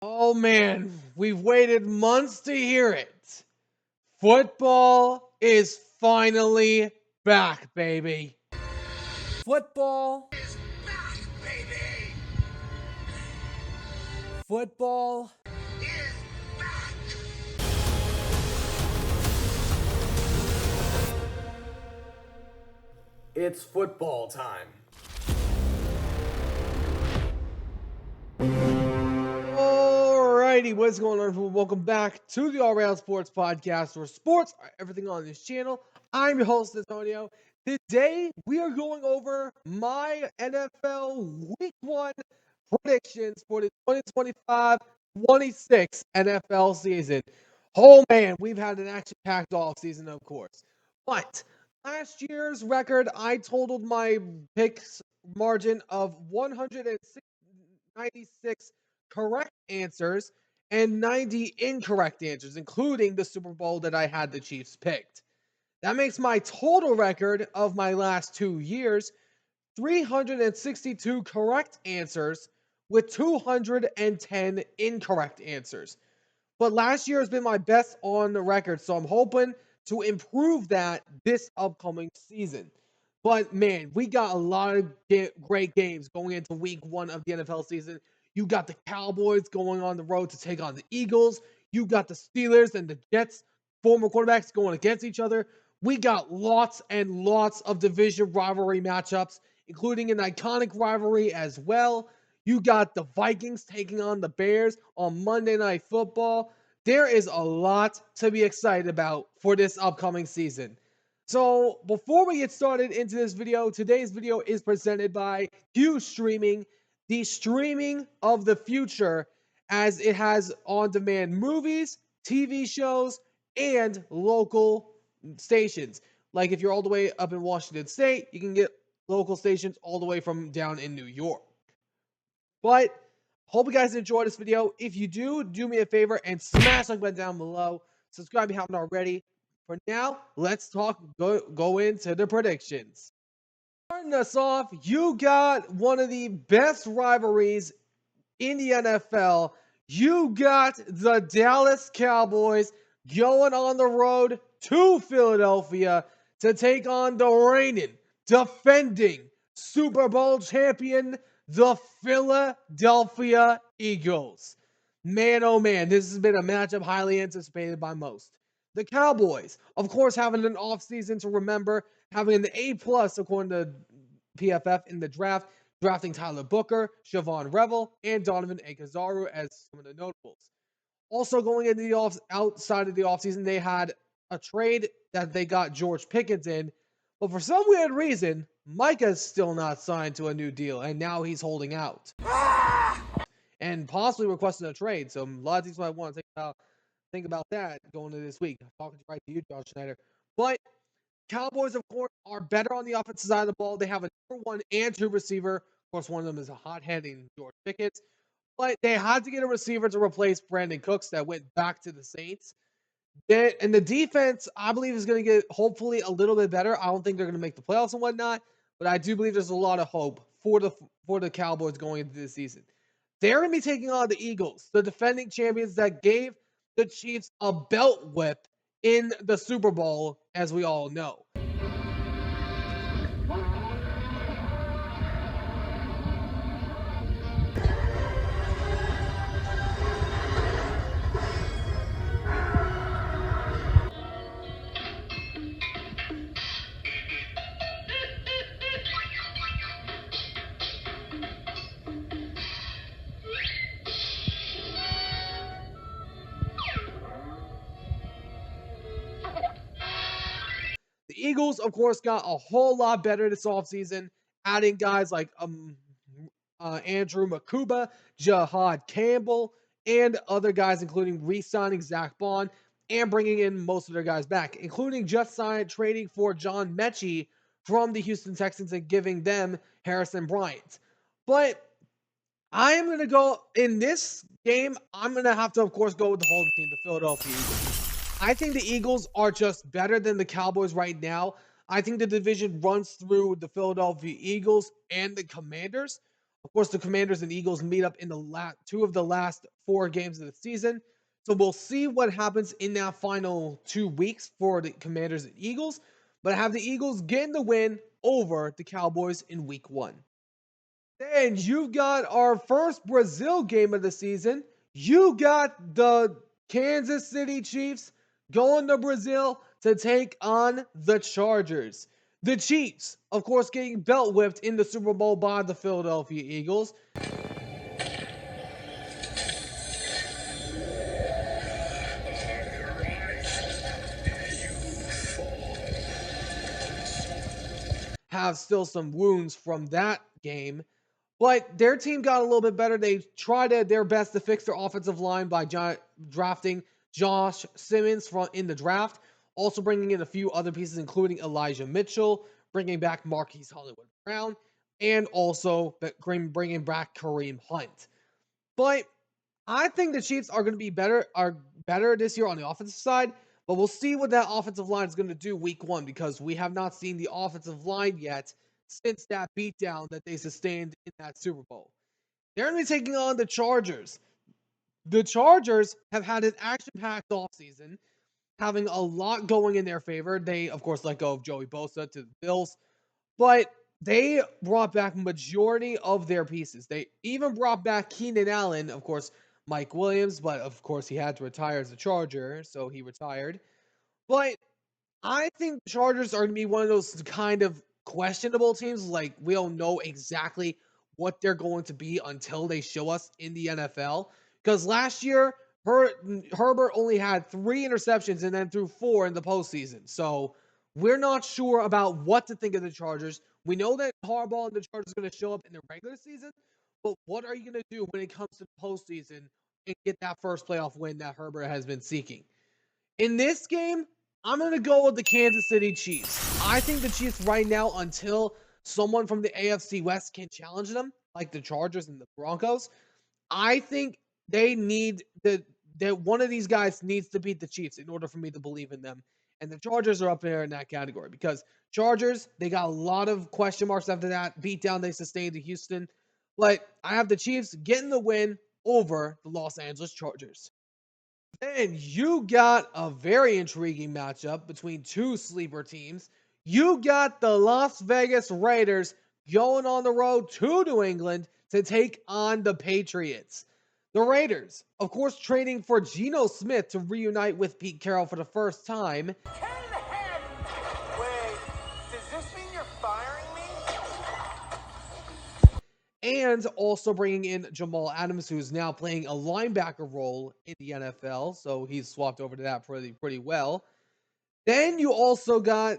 Oh man, we've waited months to hear it. Football is finally back, baby. Football, is back, baby! football. Is back! It's football time. Alrighty, what's going on, everyone? Welcome back to the All Around Sports Podcast, where sports are everything on this channel. I'm your host, Antonio. Today, we are going over my NFL Week 1 predictions for the 2025-26 NFL season. Oh man, we've had an action-packed offseason, of course. But last year's record, I totaled my picks margin of 196 correct answers and 90 incorrect answers, including the Super Bowl that I had the Chiefs picked. That makes my total record of my last 2 years 362 correct answers with 210 incorrect answers. But last year has been my best on the record, so I'm hoping to improve that this upcoming season. But man, we got a lot of great games going into week 1 of the NFL season. You got the Cowboys going on the road to take on the Eagles. You got the Steelers and the Jets, former quarterbacks, going against each other. We got lots and lots of division rivalry matchups, including an iconic rivalry as well. You got the Vikings taking on the Bears on Monday Night Football. There is a lot to be excited about for this upcoming season. So, before we get started into this video, today's video is presented by Q Streaming, the streaming of the future, as it has on demand movies, TV shows, and local stations. Like if you're all the way up in Washington State, you can get local stations all the way from down in New York. But hope you guys enjoyed this video. If you do me a favor and smash the like button down below. Subscribe if you haven't already. For now, let's go into the predictions. Starting us off, you got one of the best rivalries in the NFL. You got the Dallas Cowboys going on the road to Philadelphia to take on the reigning, defending Super Bowl champion, the Philadelphia Eagles. Man, oh man, this has been a matchup highly anticipated by most. The Cowboys, of course, having an offseason to remember, having an A plus according to PFF in the draft, drafting Tyler Booker, Siobhan Revel, and Donovan Akezaru as some of the notables. Also going into the outside of the offseason, they had a trade that they got George Pickens in, but for some weird reason, Micah's still not signed to a new deal, and now he's holding out. And possibly requesting a trade. So a lot of things might want to think about that going into this week. I'm talking right to you, Josh Schneider. But Cowboys, of course, are better on the offensive side of the ball. They have a number 1 and 2 receiver. Of course, one of them is a hothead in George Pickens. But they had to get a receiver to replace Brandon Cooks that went back to the Saints. And the defense, I believe, is going to get hopefully a little bit better. I don't think they're going to make the playoffs and whatnot, but I do believe there's a lot of hope for the Cowboys going into this season. They're going to be taking on the Eagles, the defending champions that gave the Chiefs a belt whip in the Super Bowl, as we all know. The Eagles, of course, got a whole lot better this offseason, adding guys like Andrew Makuba, Jahad Campbell, and other guys, including re-signing Zach Bond and bringing in most of their guys back, including just trading for John Mechie from the Houston Texans and giving them Harrison Bryant. But I am going to go in this game. I'm going to have to, of course, go with the home team, the Philadelphia Eagles. I think the Eagles are just better than the Cowboys right now. I think the division runs through the Philadelphia Eagles and the Commanders. Of course, the Commanders and Eagles meet up in the two of the last 4 games of the season. So we'll see what happens in that final 2 weeks for the Commanders and Eagles. But I have the Eagles getting the win over the Cowboys in week 1. Then you've got our first Brazil game of the season. You got the Kansas City Chiefs going to Brazil to take on the Chargers. The Chiefs, of course, getting belt whipped in the Super Bowl by the Philadelphia Eagles. Have still some wounds from that game. But their team got a little bit better. They tried their best to fix their offensive line by drafting Josh Simmons in the draft. Also bringing in a few other pieces, including Elijah Mitchell, bringing back Marquise Hollywood Brown, and also bringing back Kareem Hunt. But I think the Chiefs are going to be better this year on the offensive side. But we'll see what that offensive line is going to do week 1 because we have not seen the offensive line yet since that beatdown that they sustained in that Super Bowl. They're going to be taking on the Chargers. The Chargers have had an action-packed offseason, having a lot going in their favor. They, of course, let go of Joey Bosa to the Bills, but they brought back majority of their pieces. They even brought back Keenan Allen, of course, Mike Williams, but of course he had to retire as a Charger, so he retired. But I think the Chargers are going to be one of those kind of questionable teams. Like, we don't know exactly what they're going to be until they show us in the NFL. Because last year, Herbert only had 3 interceptions and then threw 4 in the postseason. So we're not sure about what to think of the Chargers. We know that Harbaugh and the Chargers are going to show up in the regular season. But what are you going to do when it comes to the postseason and get that first playoff win that Herbert has been seeking? In this game, I'm going to go with the Kansas City Chiefs. I think the Chiefs right now, until someone from the AFC West can challenge them, like the Chargers and the Broncos, I think they need that one of these guys needs to beat the Chiefs in order for me to believe in them. And the Chargers are up there in that category because Chargers, they got a lot of question marks after that beatdown they sustained to Houston. But I have the Chiefs getting the win over the Los Angeles Chargers. Then you got a very intriguing matchup between two sleeper teams. You got the Las Vegas Raiders going on the road to New England to take on the Patriots. The Raiders, of course, trading for Geno Smith to reunite with Pete Carroll for the first time. Wait, does this mean you're firing me? And also bringing in Jamal Adams, who's now playing a linebacker role in the NFL. So he's swapped over to that pretty well. Then you also got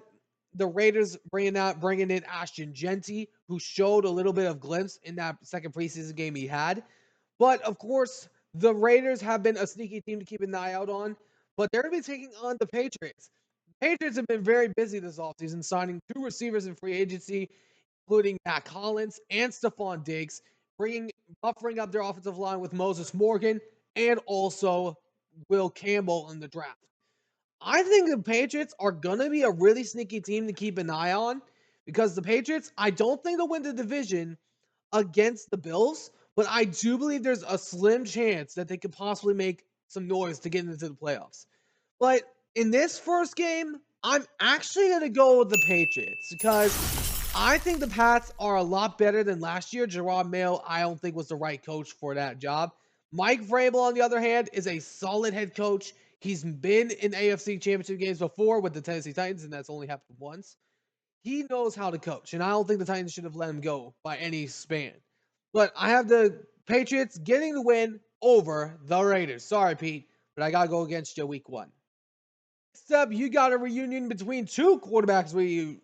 the Raiders bringing in Ashton Genty, who showed a little bit of glimpse in that second preseason game he had. But of course, the Raiders have been a sneaky team to keep an eye out on. But they're going to be taking on the Patriots. The Patriots have been very busy this offseason, signing 2 receivers in free agency, including Matt Collins and Stephon Diggs, buffering up their offensive line with Moses Morgan and also Will Campbell in the draft. I think the Patriots are going to be a really sneaky team to keep an eye on because the Patriots, I don't think they'll win the division against the Bills, but I do believe there's a slim chance that they could possibly make some noise to get into the playoffs. But in this first game, I'm actually going to go with the Patriots because I think the Pats are a lot better than last year. Gerard Mayo, I don't think was the right coach for that job. Mike Vrabel, on the other hand, is a solid head coach. He's been in AFC Championship games before with the Tennessee Titans, and that's only happened once. He knows how to coach, and I don't think the Titans should have let him go by any span. But I have the Patriots getting the win over the Raiders. Sorry, Pete, but I got to go against you week 1. Next up, you got a reunion between 2 quarterbacks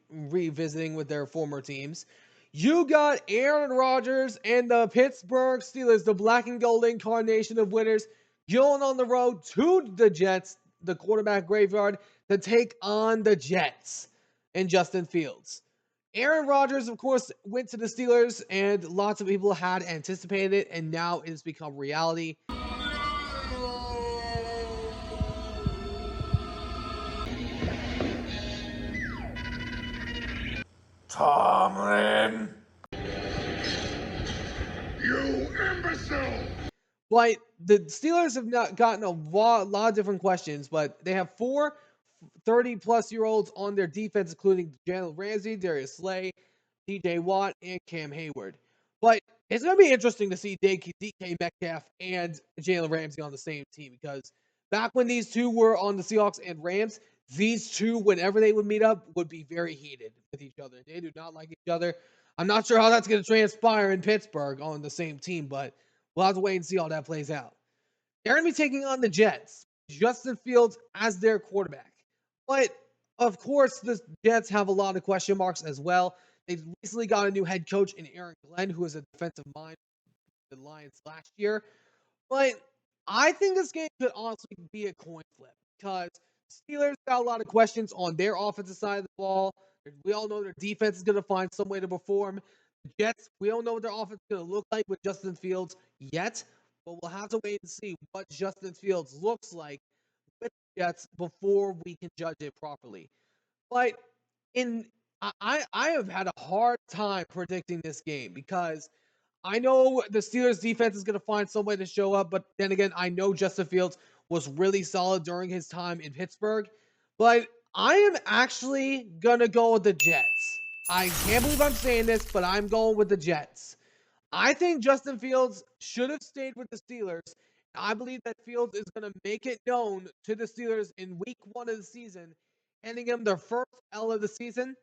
revisiting with their former teams. You got Aaron Rodgers and the Pittsburgh Steelers, the black and gold incarnation of winners, going on the road to the Jets, the quarterback graveyard, to take on the Jets and Justin Fields. Aaron Rodgers, of course, went to the Steelers, and lots of people had anticipated it, and now it has become reality. Tomlin. But the Steelers have not gotten a lot of different questions, but they have 4 30-plus-year-olds on their defense, including Jalen Ramsey, Darius Slay, DJ Watt, and Cam Hayward. But it's going to be interesting to see DK Metcalf and Jalen Ramsey on the same team, because back when these two were on the Seahawks and Rams, these two, whenever they would meet up, would be very heated with each other. They do not like each other. I'm not sure how that's going to transpire in Pittsburgh on the same team, but we'll have to wait and see how that plays out. They're going to be taking on the Jets, Justin Fields as their quarterback. But, of course, the Jets have a lot of question marks as well. They recently got a new head coach in Aaron Glenn, who is a defensive mind for the Lions last year. But I think this game could honestly be a coin flip, because Steelers got a lot of questions on their offensive side of the ball. We all know their defense is going to find some way to perform. The Jets, we don't know what their offense is going to look like with Justin Fields yet, but we'll have to wait and see what Justin Fields looks like with the Jets before we can judge it properly. But in I have had a hard time predicting this game, because I know the Steelers defense is going to find some way to show up, but then again, I know Justin Fields was really solid during his time in Pittsburgh. But I am actually going to go with the Jets. I can't believe I'm saying this, but I'm going with the Jets. I think Justin Fields should have stayed with the Steelers. I believe that Fields is going to make it known to the Steelers in week 1 of the season, handing them their first L of the season,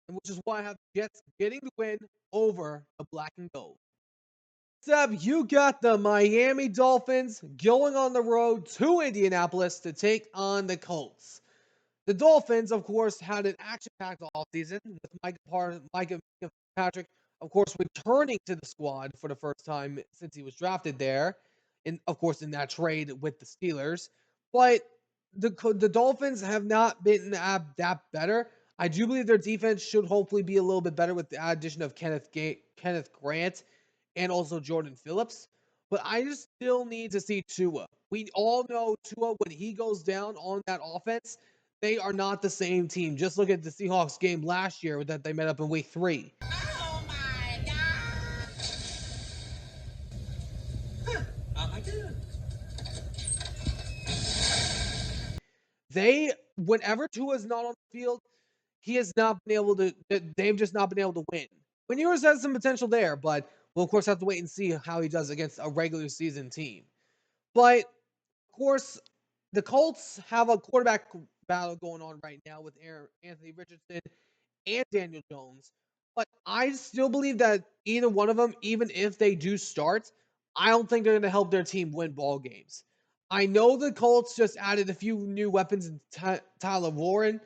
which is why I have the Jets getting the win over the black and gold. Seb, you got the Miami Dolphins going on the road to Indianapolis to take on the Colts. The Dolphins, of course, had an action-packed offseason with Micah Patrick, of course, returning to the squad for the first time since he was drafted there, and of course in that trade with the Steelers. But the Dolphins have not been that better. I do believe their defense should hopefully be a little bit better with the addition of Kenneth Grant and also Jordan Phillips. But I just still need to see Tua. We all know Tua, when he goes down on that offense, they are not the same team. Just look at the Seahawks game last year that they met up in week 3. Oh my god! I did. Whenever Tua is not on the field, he has not been able to. They've just not been able to win. Ewers has some potential there, but we'll of course have to wait and see how he does against a regular season team. But of course, the Colts have a quarterback battle going on right now with Anthony Richardson and Daniel Jones. But I still believe that either one of them, even if they do start, I don't think they're going to help their team win ball games. I know the Colts just added a few new weapons in Tyler Warren,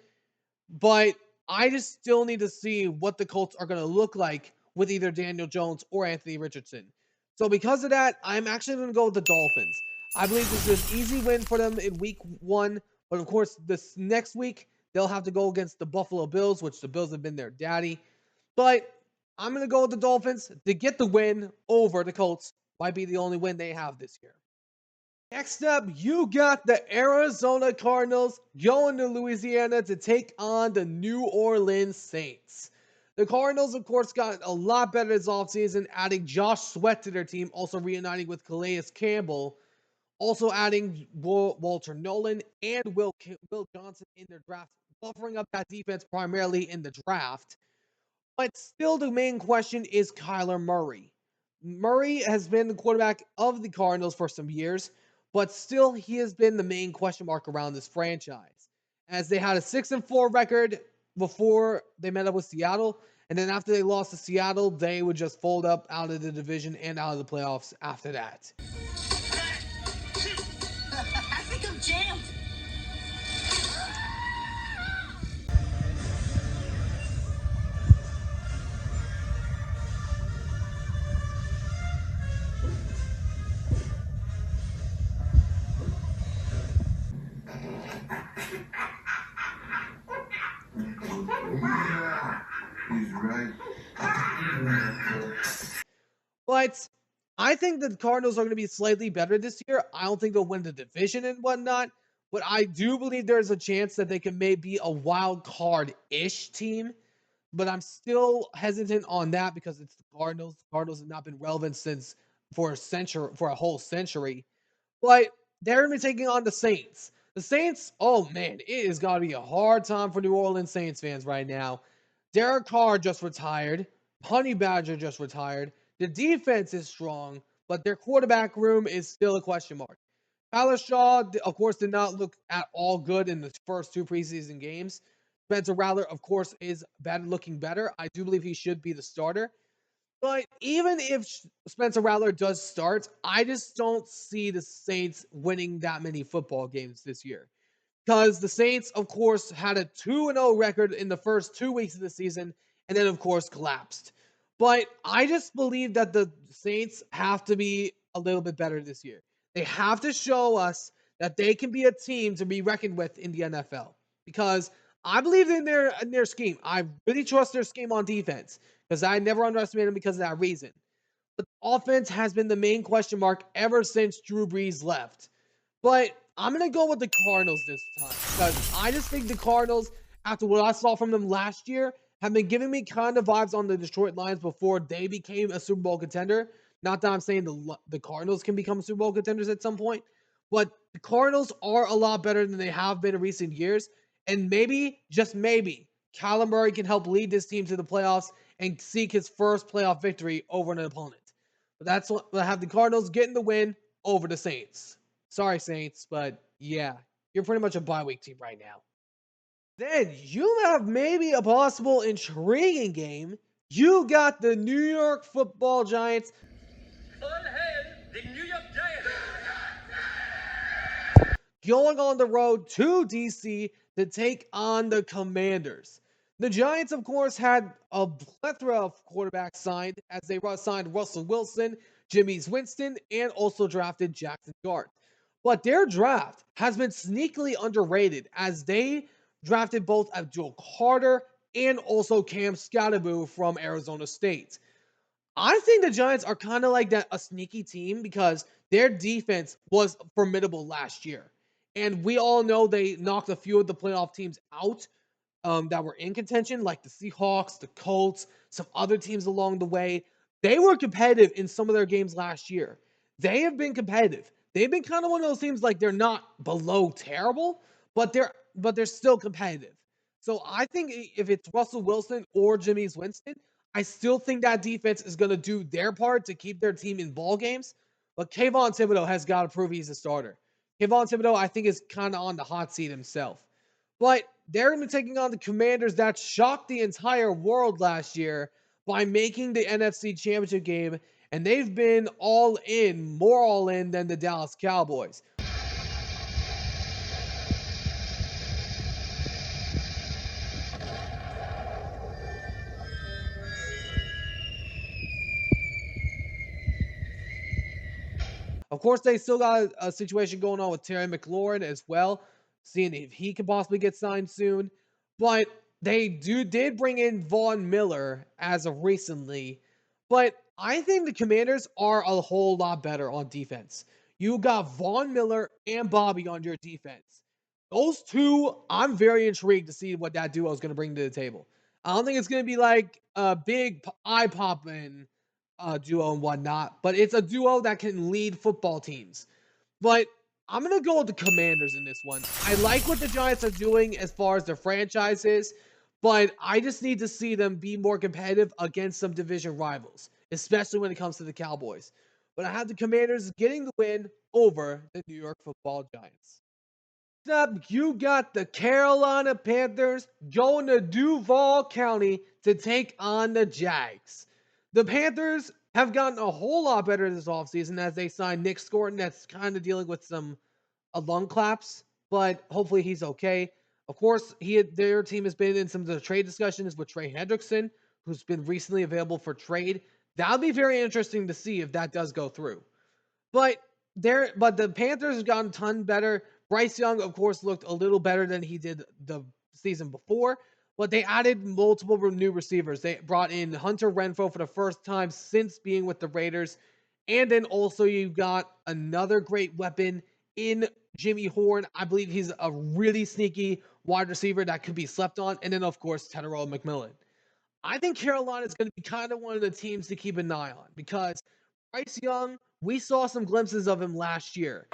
but I just still need to see what the Colts are going to look like with either Daniel Jones or Anthony Richardson. So because of that, I'm actually going to go with the Dolphins. I believe this is an easy win for them in week 1, but of course this next week they'll have to go against the Buffalo Bills, which the Bills have been their daddy. But I'm going to go with the Dolphins to get the win over the Colts. Might be the only win they have this year. Next up, you got the Arizona Cardinals going to Louisiana to take on the New Orleans Saints. The Cardinals, of course, got a lot better this offseason, adding Josh Sweat to their team, also reuniting with Calais Campbell, also adding Walter Nolan and Will Johnson in their draft, buffering up that defense primarily in the draft. But still, the main question is Kyler Murray. Murray has been the quarterback of the Cardinals for some years, but still, he has been the main question mark around this franchise, as they had a 6-4 record before they met up with Seattle, and then after they lost to Seattle, they would just fold up out of the division and out of the playoffs after that. I think I'm jammed. He's right. But I think the Cardinals are going to be slightly better this year. I don't think they'll win the division and whatnot, but I do believe there's a chance that they can maybe be a wild card-ish team. But I'm still hesitant on that because it's the Cardinals. The Cardinals have not been relevant since for a whole century. But they're gonna be taking on the Saints. The Saints, oh man, it is gotta be a hard time for New Orleans Saints fans right now. Derek Carr just retired. Honey Badger just retired. The defense is strong, but their quarterback room is still a question mark. Tyler Shaw, of course, did not look at all good in the first two preseason games. Spencer Rattler, of course, is looking better. I do believe he should be the starter. But even if Spencer Rattler does start, I just don't see the Saints winning that many football games this year. Because the Saints, of course, had a 2-0 record in the first 2 weeks of the season, and then, of course, collapsed. But I just believe that the Saints have to be a little bit better this year. They have to show us that they can be a team to be reckoned with in the NFL. Because I believe in their scheme. I really trust their scheme on defense because I never underestimated them because of that reason. But offense has been the main question mark ever since Drew Brees left. But I'm going to go with the Cardinals this time because I just think the Cardinals, after what I saw from them last year, have been giving me kind of vibes on the Detroit Lions before they became a Super Bowl contender. Not that I'm saying the Cardinals can become Super Bowl contenders at some point, but the Cardinals are a lot better than they have been in recent years. And maybe, just maybe, Kyler Murray can help lead this team to the playoffs and seek his first playoff victory over an opponent. But that's what I have the Cardinals getting the win over the Saints. Sorry, Saints, but yeah, you're pretty much a bye week team right now. Then you have maybe a possible intriguing game. You got the New York Football Giants The New York Giants. going on the road to DC to take on the Commanders. The Giants, of course, had a plethora of quarterbacks signed as they signed Russell Wilson, Jimmy Winston, and also drafted Jackson Dart. But their draft has been sneakily underrated as they drafted both Abdul Carter and also Cam Scatterboo from Arizona State. I think the Giants are kind of like that a sneaky team because their defense was formidable last year. And we all know they knocked a few of the playoff teams out that were in contention, like the Seahawks, the Colts, some other teams along the way. They were competitive in some of their games last year. They have been competitive. They've been kind of one of those teams like they're not below terrible, but they're still competitive. So I think if it's Russell Wilson or Jimmy's Winston, I still think that defense is going to do their part to keep their team in ball games. But Kayvon Thibodeau has got to prove he's a starter. Kayvon Thibodeau, I think, is kind of on the hot seat himself. But they're going to be taking on the Commanders that shocked the entire world last year by making the NFC Championship game, and they've been all in, more all in than the Dallas Cowboys. Of course, they still got a situation going on with Terry McLaurin as well, seeing if he could possibly get signed soon. But they did bring in Vaughn Miller as of recently. But I think the Commanders are a whole lot better on defense. You got Vaughn Miller and Bobby on your defense. Those two, I'm very intrigued to see what that duo is going to bring to the table. I don't think it's going to be like a big eye popping duo and whatnot, but it's a duo that can lead football teams. But I'm gonna go with the Commanders in this one. I like what the Giants are doing as far as their franchise is, but I just need to see them be more competitive against some division rivals, especially when it comes to the Cowboys. But I have the Commanders getting the win over the New York Football Giants. Up, you got the Carolina Panthers going to Duval County to take on the Jags. The Panthers have gotten a whole lot better this offseason as they signed Nick Scorton, that's kind of dealing with some lung claps, but hopefully he's okay. Of course, their team has been in some of the trade discussions with Trey Hendrickson, who's been recently available for trade. That'll be very interesting to see if that does go through. But the Panthers have gotten a ton better. Bryce Young, of course, looked a little better than he did the season before, but they added multiple new receivers. They brought in Hunter Renfrow for the first time since being with the Raiders. And then also you got another great weapon in Jimmy Horn. I believe he's a really sneaky wide receiver that could be slept on. And then, of course, Tedero McMillan. I think Carolina is going to be kind of one of the teams to keep an eye on because Bryce Young We saw some glimpses of him last year.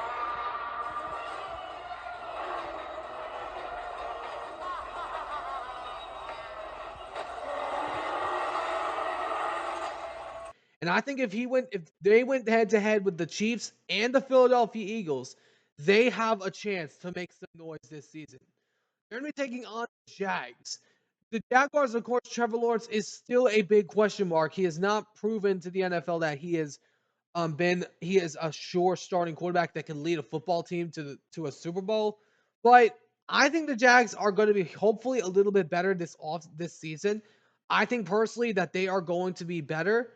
And I think if they went head to head with the Chiefs and the Philadelphia Eagles, they have a chance to make some noise this season. They're going to be taking on the Jags. The Jaguars, of course, Trevor Lawrence is still a big question mark. He has not proven to the NFL that he is a sure starting quarterback that can lead a football team to a Super Bowl. But I think the Jags are going to be hopefully a little bit better this season. I think personally that they are going to be better,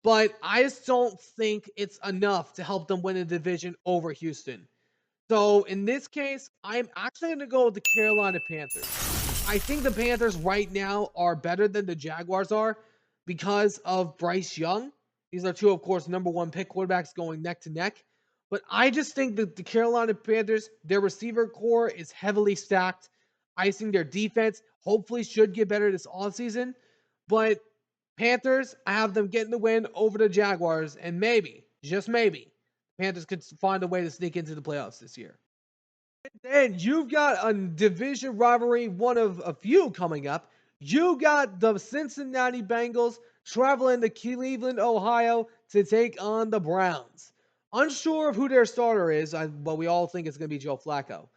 but I just don't think it's enough to help them win a division over Houston. So in this case, I'm actually going to go with the Carolina Panthers. I think the Panthers right now are better than the Jaguars are because of Bryce Young. These are two, of course, number one pick quarterbacks going neck to neck. But I just think that the Carolina Panthers, their receiver core is heavily stacked. I think their defense hopefully should get better this offseason. But Panthers, I have them getting the win over the Jaguars, and maybe, just maybe, Panthers could find a way to sneak into the playoffs this year. And you've got a division rivalry, one of a few coming up. You got the Cincinnati Bengals traveling to Cleveland, Ohio to take on the Browns. Unsure of who their starter is, but we all think it's going to be Joe Flacco.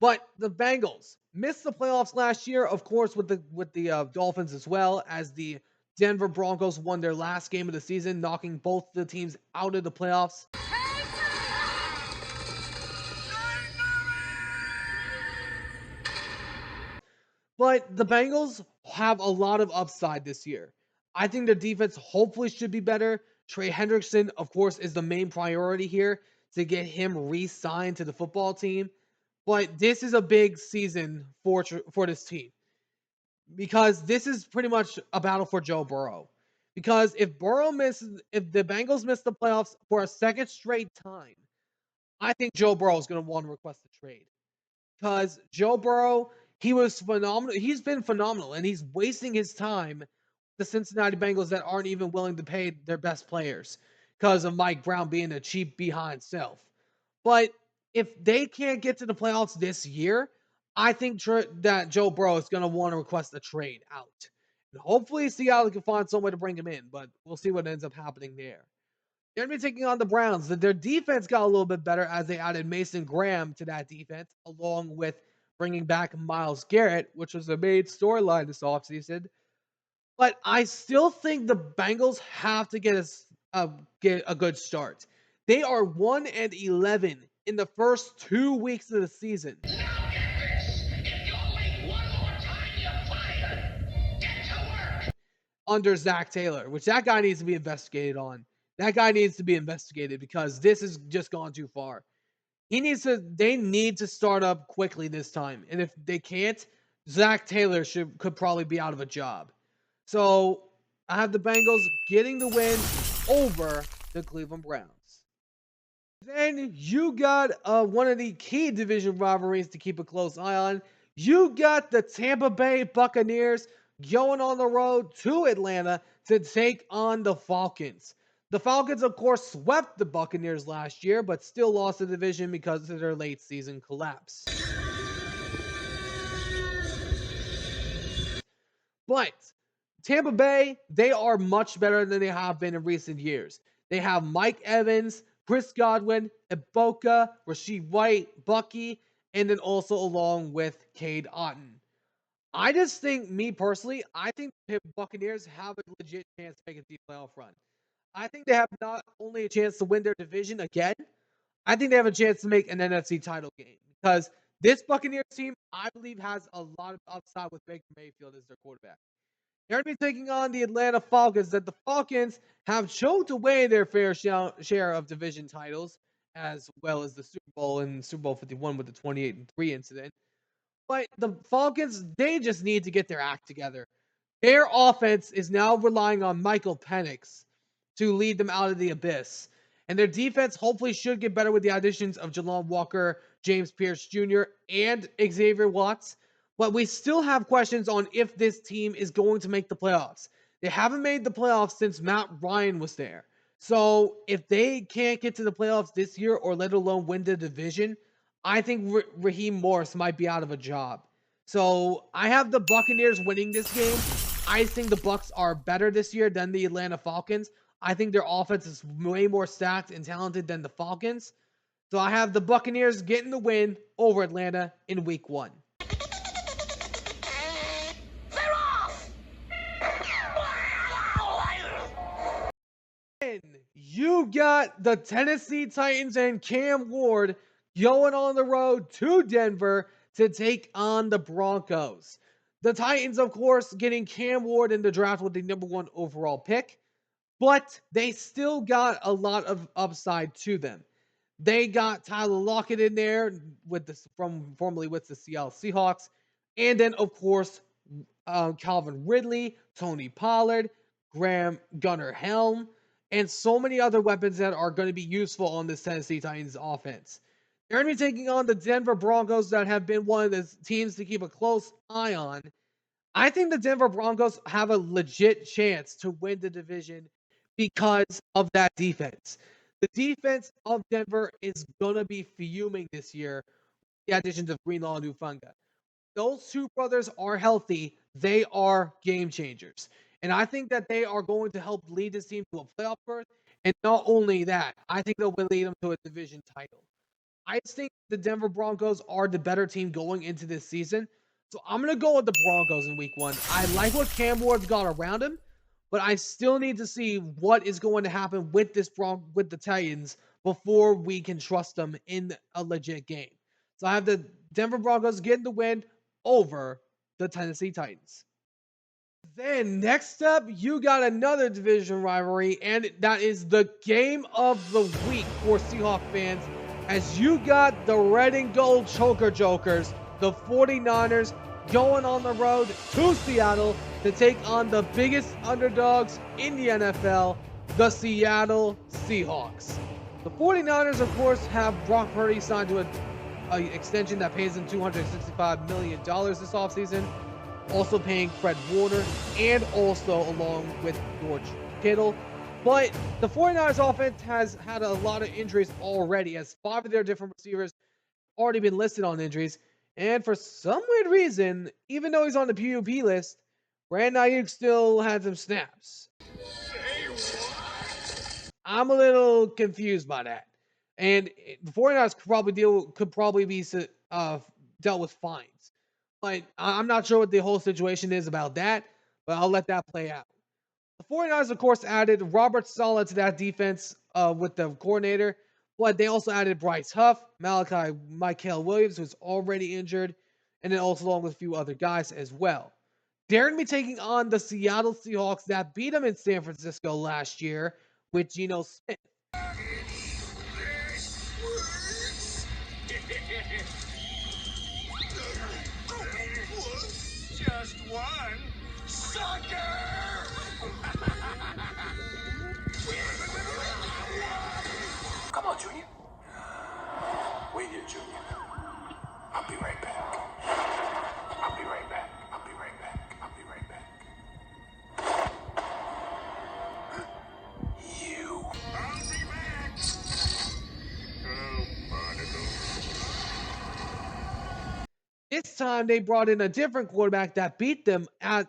But the Bengals missed the playoffs last year, of course, with the Dolphins as well, as the Denver Broncos won their last game of the season, knocking both the teams out of the playoffs. But the Bengals have a lot of upside this year. I think their defense hopefully should be better. Trey Hendrickson, of course, is the main priority here to get him re-signed to the football team. But this is a big season for this team because this is pretty much a battle for Joe Burrow. Because if the Bengals miss the playoffs for a second straight time, I think Joe Burrow is going to want to request a trade because Joe Burrow, he was phenomenal. He's been phenomenal, and he's wasting his time. The Cincinnati Bengals that aren't even willing to pay their best players because of Mike Brown being a cheap behind self. But if they can't get to the playoffs this year, I think that Joe Burrow is going to want to request a trade out. And hopefully, Seattle can find some way to bring him in, but we'll see what ends up happening there. They're going to be taking on the Browns. Their defense got a little bit better as they added Mason Graham to that defense, along with bringing back Myles Garrett, which was a main storyline this offseason. But I still think the Bengals have to get a good start. They are 1-11 in the first 2 weeks of the season. Now get this. If you're late one more time, you're fired. Get to work. Under Zach Taylor, which that guy needs to be investigated on. That guy needs to be investigated because this has just gone too far. They need to start up quickly this time. And if they can't, Zach Taylor could probably be out of a job. So I have the Bengals getting the win over the Cleveland Browns. Then you got one of the key division rivalries to keep a close eye on. You got the Tampa Bay Buccaneers going on the road to Atlanta to take on the Falcons. The Falcons, of course, swept the Buccaneers last year, but still lost the division because of their late season collapse. But Tampa Bay, they are much better than they have been in recent years. They have Mike Evans, Chris Godwin, Iboka, Rasheed White, Bucky, and then also along with Cade Otton. I just think, me personally, I think the Buccaneers have a legit chance to make a deep playoff run. I think they have not only a chance to win their division again, I think they have a chance to make an NFC title game because this Buccaneers team, I believe, has a lot of upside with Baker Mayfield as their quarterback. They're going to be taking on the Atlanta Falcons. That the Falcons have choked away their fair share of division titles, as well as the Super Bowl and Super Bowl 51 with the 28-3 incident. But the Falcons, they just need to get their act together. Their offense is now relying on Michael Penix to lead them out of the abyss. And their defense hopefully should get better with the additions of Jalon Walker, James Pierce Jr., and Xavier Watts. But we still have questions on if this team is going to make the playoffs. They haven't made the playoffs since Matt Ryan was there. So if they can't get to the playoffs this year, or let alone win the division, I think Raheem Morris might be out of a job. So I have the Buccaneers winning this game. I think the Bucs are better this year than the Atlanta Falcons. I think their offense is way more stacked and talented than the Falcons. So I have the Buccaneers getting the win over Atlanta in week 1. They're off! And you got the Tennessee Titans and Cam Ward going on the road to Denver to take on the Broncos. The Titans, of course, getting Cam Ward in the draft with the number 1 overall pick, but they still got a lot of upside to them. They got Tyler Lockett in there with this from formerly with the Seattle Seahawks, and then of course Calvin Ridley, Tony Pollard, Graham Gunnar Helm, and so many other weapons that are going to be useful on this Tennessee Titans offense. They're going to be taking on the Denver Broncos, that have been one of the teams to keep a close eye on. I think the Denver Broncos have a legit chance to win the division because of that defense. The defense of Denver is going to be fuming this year, the additions of Greenlaw and Ufunga. Those two brothers are healthy. They are game changers. And I think that they are going to help lead this team to a playoff berth. And not only that, I think they'll lead them to a division title. I think the Denver Broncos are the better team going into this season. So I'm going to go with the Broncos in week 1. I like what Cam Ward's got around him, but I still need to see what is going to happen with with the Titans before we can trust them in a legit game. So I have the Denver Broncos getting the win over the Tennessee Titans. Then next up, you got another division rivalry, and that is the game of the week for Seahawks fans, as you got the red and gold choker jokers, the 49ers, going on the road to Seattle to take on the biggest underdogs in the NFL, the Seattle Seahawks. The 49ers, of course, have Brock Purdy signed to an extension that pays him $265 million this offseason, also paying Fred Warner, and also along with George Kittle. But the 49ers offense has had a lot of injuries already, as 5 of their different receivers already been listed on injuries. And for some weird reason, even though he's on the PUP list, Brandon Ayuk still had some snaps. I'm a little confused by that. And the 49ers could probably be dealt with fines. But I'm not sure what the whole situation is about that, but I'll let that play out. The 49ers, of course, added Robert Saleh to that defense with the coordinator, but they also added Bryce Huff, Michael Williams, who's already injured, and then also along with a few other guys as well. They're going to be taking on the Seattle Seahawks that beat them in San Francisco last year with Geno Smith. Just one sucker! Come on, Junior. Wait here, Junior. I'll be right back. I'll be right back. I'll be right back. I'll be right back. You. I'll be back. Oh, Barnacle. This time they brought in a different quarterback that beat them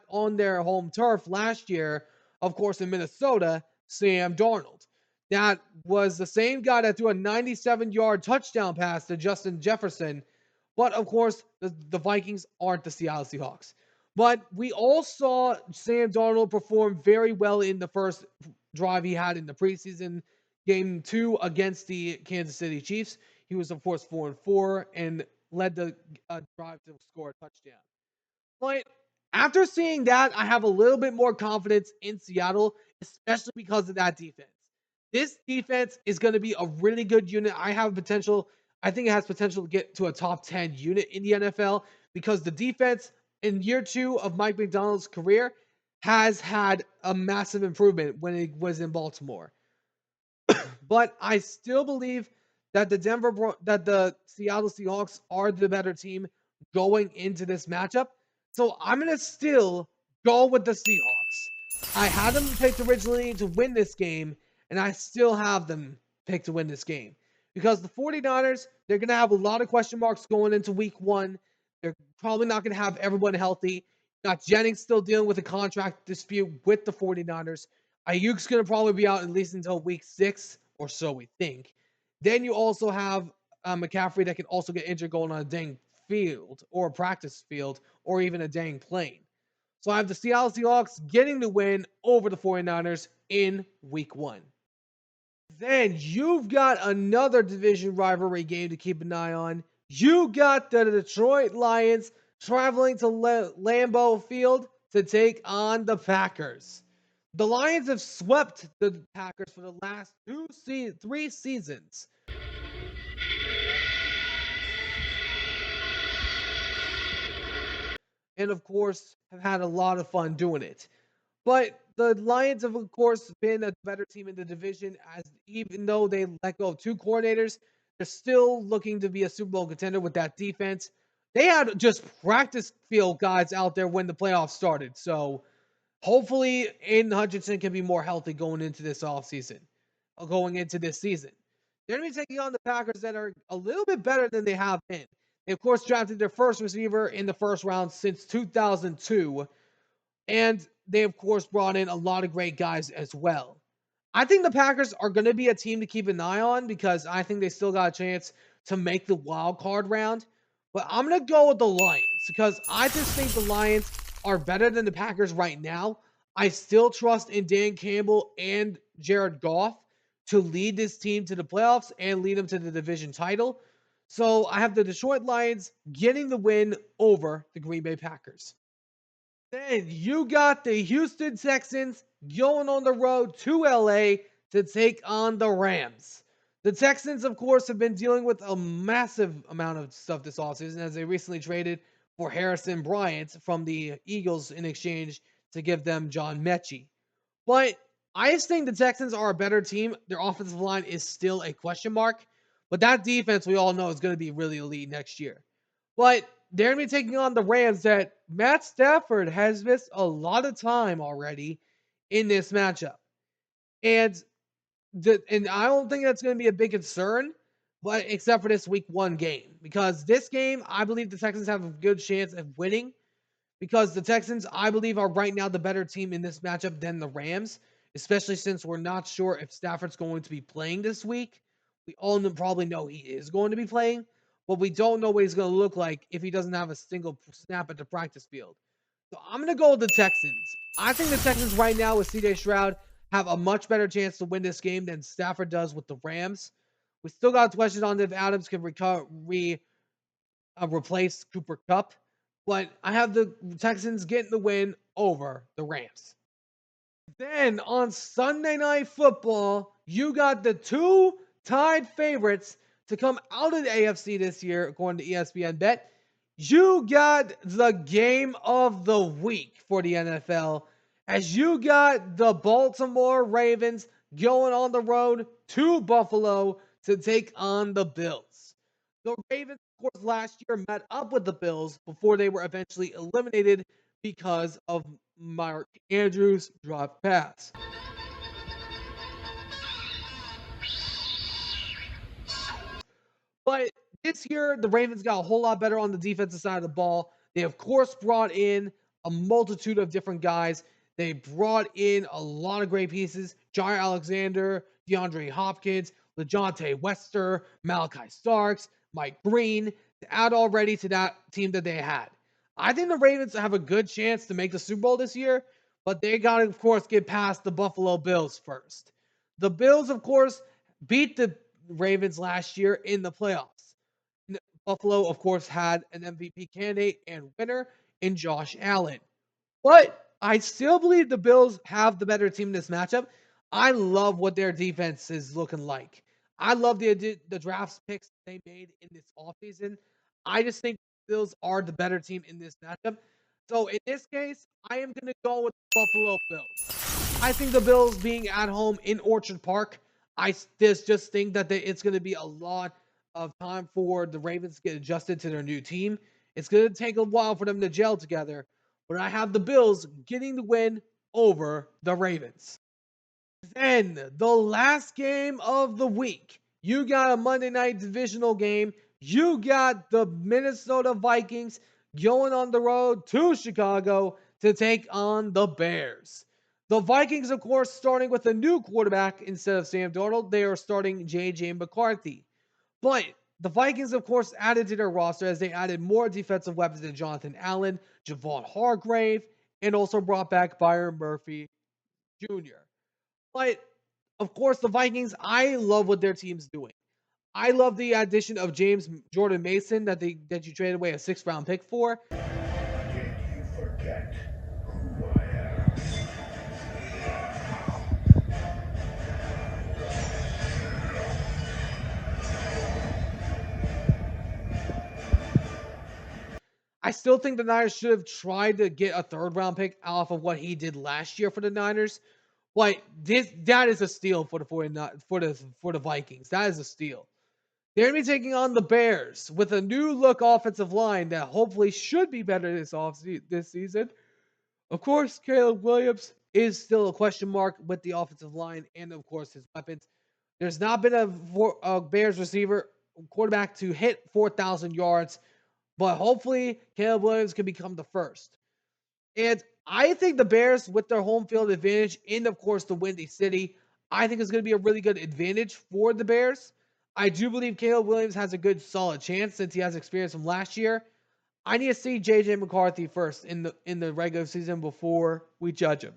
on their home turf last year, of course, in Minnesota, Sam Darnold. That was the same guy that threw a 97-yard touchdown pass to Justin Jefferson. But of course, the Vikings aren't the Seattle Seahawks. But we all saw Sam Darnold perform very well in the first drive he had in the preseason game 2 against the Kansas City Chiefs. He was, of course, 4-4 and led the drive to score a touchdown. But after seeing that, I have a little bit more confidence in Seattle, especially because of that defense. This defense is going to be a really good unit. I think it has potential to get to a top 10 unit in the NFL, because the defense in year 2 of Mike McDonald's career has had a massive improvement when it was in Baltimore. But I still believe that the Seattle Seahawks are the better team going into this matchup. So I'm gonna still go with the Seahawks. I had them picked originally to win this game, and I still have them picked to win this game. Because the 49ers, they're going to have a lot of question marks going into week one. They're probably not going to have everyone healthy. Got Jennings still dealing with a contract dispute with the 49ers. Ayuk's going to probably be out at least until week 6 or so, we think. Then you also have McCaffrey that can also get injured going on a dang field or a practice field or even a dang plane. So I have the Seattle Seahawks getting the win over the 49ers in week one. Then you've got another division rivalry game to keep an eye on. You got the Detroit Lions traveling to Lambeau Field to take on the Packers. The Lions have swept the Packers for the last 3 seasons. And of course, have had a lot of fun doing it. But the Lions have, of course, been a better team in the division, as even though they let go of 2 coordinators, they're still looking to be a Super Bowl contender with that defense. They had just practice field guys out there when the playoffs started. So hopefully, Aiden Hutchinson can be more healthy going into this offseason, or going into this season. They're going to be taking on the Packers that are a little bit better than they have been. They, of course, drafted their first receiver in the first round since 2002, and they, of course, brought in a lot of great guys as well. I think the Packers are going to be a team to keep an eye on because I think they still got a chance to make the wild card round. But I'm going to go with the Lions because I just think the Lions are better than the Packers right now. I still trust in Dan Campbell and Jared Goff to lead this team to the playoffs and lead them to the division title. So I have the Detroit Lions getting the win over the Green Bay Packers. Then you got the Houston Texans going on the road to LA to take on the Rams. The Texans, of course, have been dealing with a massive amount of stuff this offseason as they recently traded for Harrison Bryant from the Eagles in exchange to give them John Mechie. But I just think the Texans are a better team. Their offensive line is still a question mark, but that defense we all know is going to be really elite next year. But they're going to be taking on the Rams that Matt Stafford has missed a lot of time already in this matchup. And and I don't think that's going to be a big concern, but except for this week 1 game because this game I believe the Texans have a good chance of winning because the Texans, I believe, are right now the better team in this matchup than the Rams, especially since we're not sure if Stafford's going to be playing this week. We all probably know he is going to be playing, but we don't know what he's going to look like if he doesn't have a single snap at the practice field. So I'm going to go with the Texans. I think the Texans right now with CJ Stroud have a much better chance to win this game than Stafford does with the Rams. We still got questions on if Adams can replace Cooper Kupp, but I have the Texans getting the win over the Rams. Then on Sunday Night Football, you got the 2 tied favorites to come out of the AFC this year, according to ESPN Bet. You got the game of the week for the NFL, as you got the Baltimore Ravens going on the road to Buffalo to take on the Bills. The Ravens, of course, last year met up with the Bills before they were eventually eliminated because of Mark Andrews' drop pass. But this year, the Ravens got a whole lot better on the defensive side of the ball. They, of course, brought in a multitude of different guys. They brought in a lot of great pieces. Jair Alexander, DeAndre Hopkins, LeJohntay Wester, Malachi Starks, Mike Green, to add already to that team that they had. I think the Ravens have a good chance to make the Super Bowl this year, but they got to, of course, get past the Buffalo Bills first. The Bills, of course, beat the Ravens last year in the playoffs. Buffalo, of course, had an MVP candidate and winner in Josh Allen. But I still believe the Bills have the better team in this matchup. I love what their defense is looking like. I love the draft picks they made in this offseason. I just think the Bills are the better team in this matchup. So in this case, I am going to go with the Buffalo Bills. I think the Bills being at home in Orchard Park, I just think that it's going to be a lot of time for the Ravens to get adjusted to their new team. It's going to take a while for them to gel together, but I have the Bills getting the win over the Ravens. Then the last game of the week, you got a Monday night divisional game. You got the Minnesota Vikings going on the road to Chicago to take on the Bears. The Vikings, of course, starting with a new quarterback instead of Sam Darnold. They are starting J.J. McCarthy. But the Vikings, of course, added to their roster as they added more defensive weapons than Jonathan Allen, Javon Hargrave, and also brought back Byron Murphy Jr. But of course, the Vikings, I love what their team's doing. I love the addition of James Jordan Mason that you traded away a 6th round pick for. Did you forget who I am? I still think the Niners should have tried to get a 3rd round pick off of what he did last year for the Niners. But that is a steal for the Vikings. That is a steal. They're going to be taking on the Bears with a new look offensive line that hopefully should be better this season. Of course, Caleb Williams is still a question mark with the offensive line and, of course, his weapons. There's not been a Bears receiver quarterback to hit 4,000 yards, but hopefully Caleb Williams can become the first. And I think the Bears, with their home field advantage and, of course, the Windy City, I think it's going to be a really good advantage for the Bears. I do believe Caleb Williams has a good, solid chance since he has experience from last year. I need to see JJ McCarthy first in the regular season before we judge him.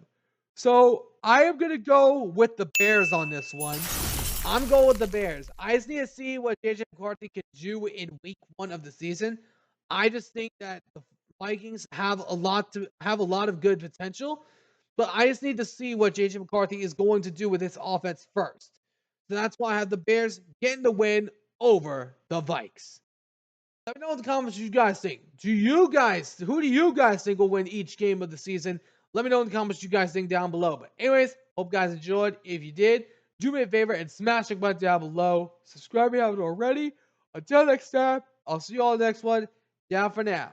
So I am gonna go with the Bears on this one. I'm going with the Bears. I just need to see what JJ McCarthy can do in week 1 of the season. I just think that the Vikings have a lot of good potential, but I just need to see what JJ McCarthy is going to do with this offense first. So that's why I have the Bears getting the win over the Vikes. Let me know in the comments what you guys think. Who do you guys think will win each game of the season? Let me know in the comments what you guys think down below. But anyways, hope you guys enjoyed. If you did, do me a favor and smash the button down below. Subscribe if you haven't already. Until next time, I'll see you all in the next one. Down for now.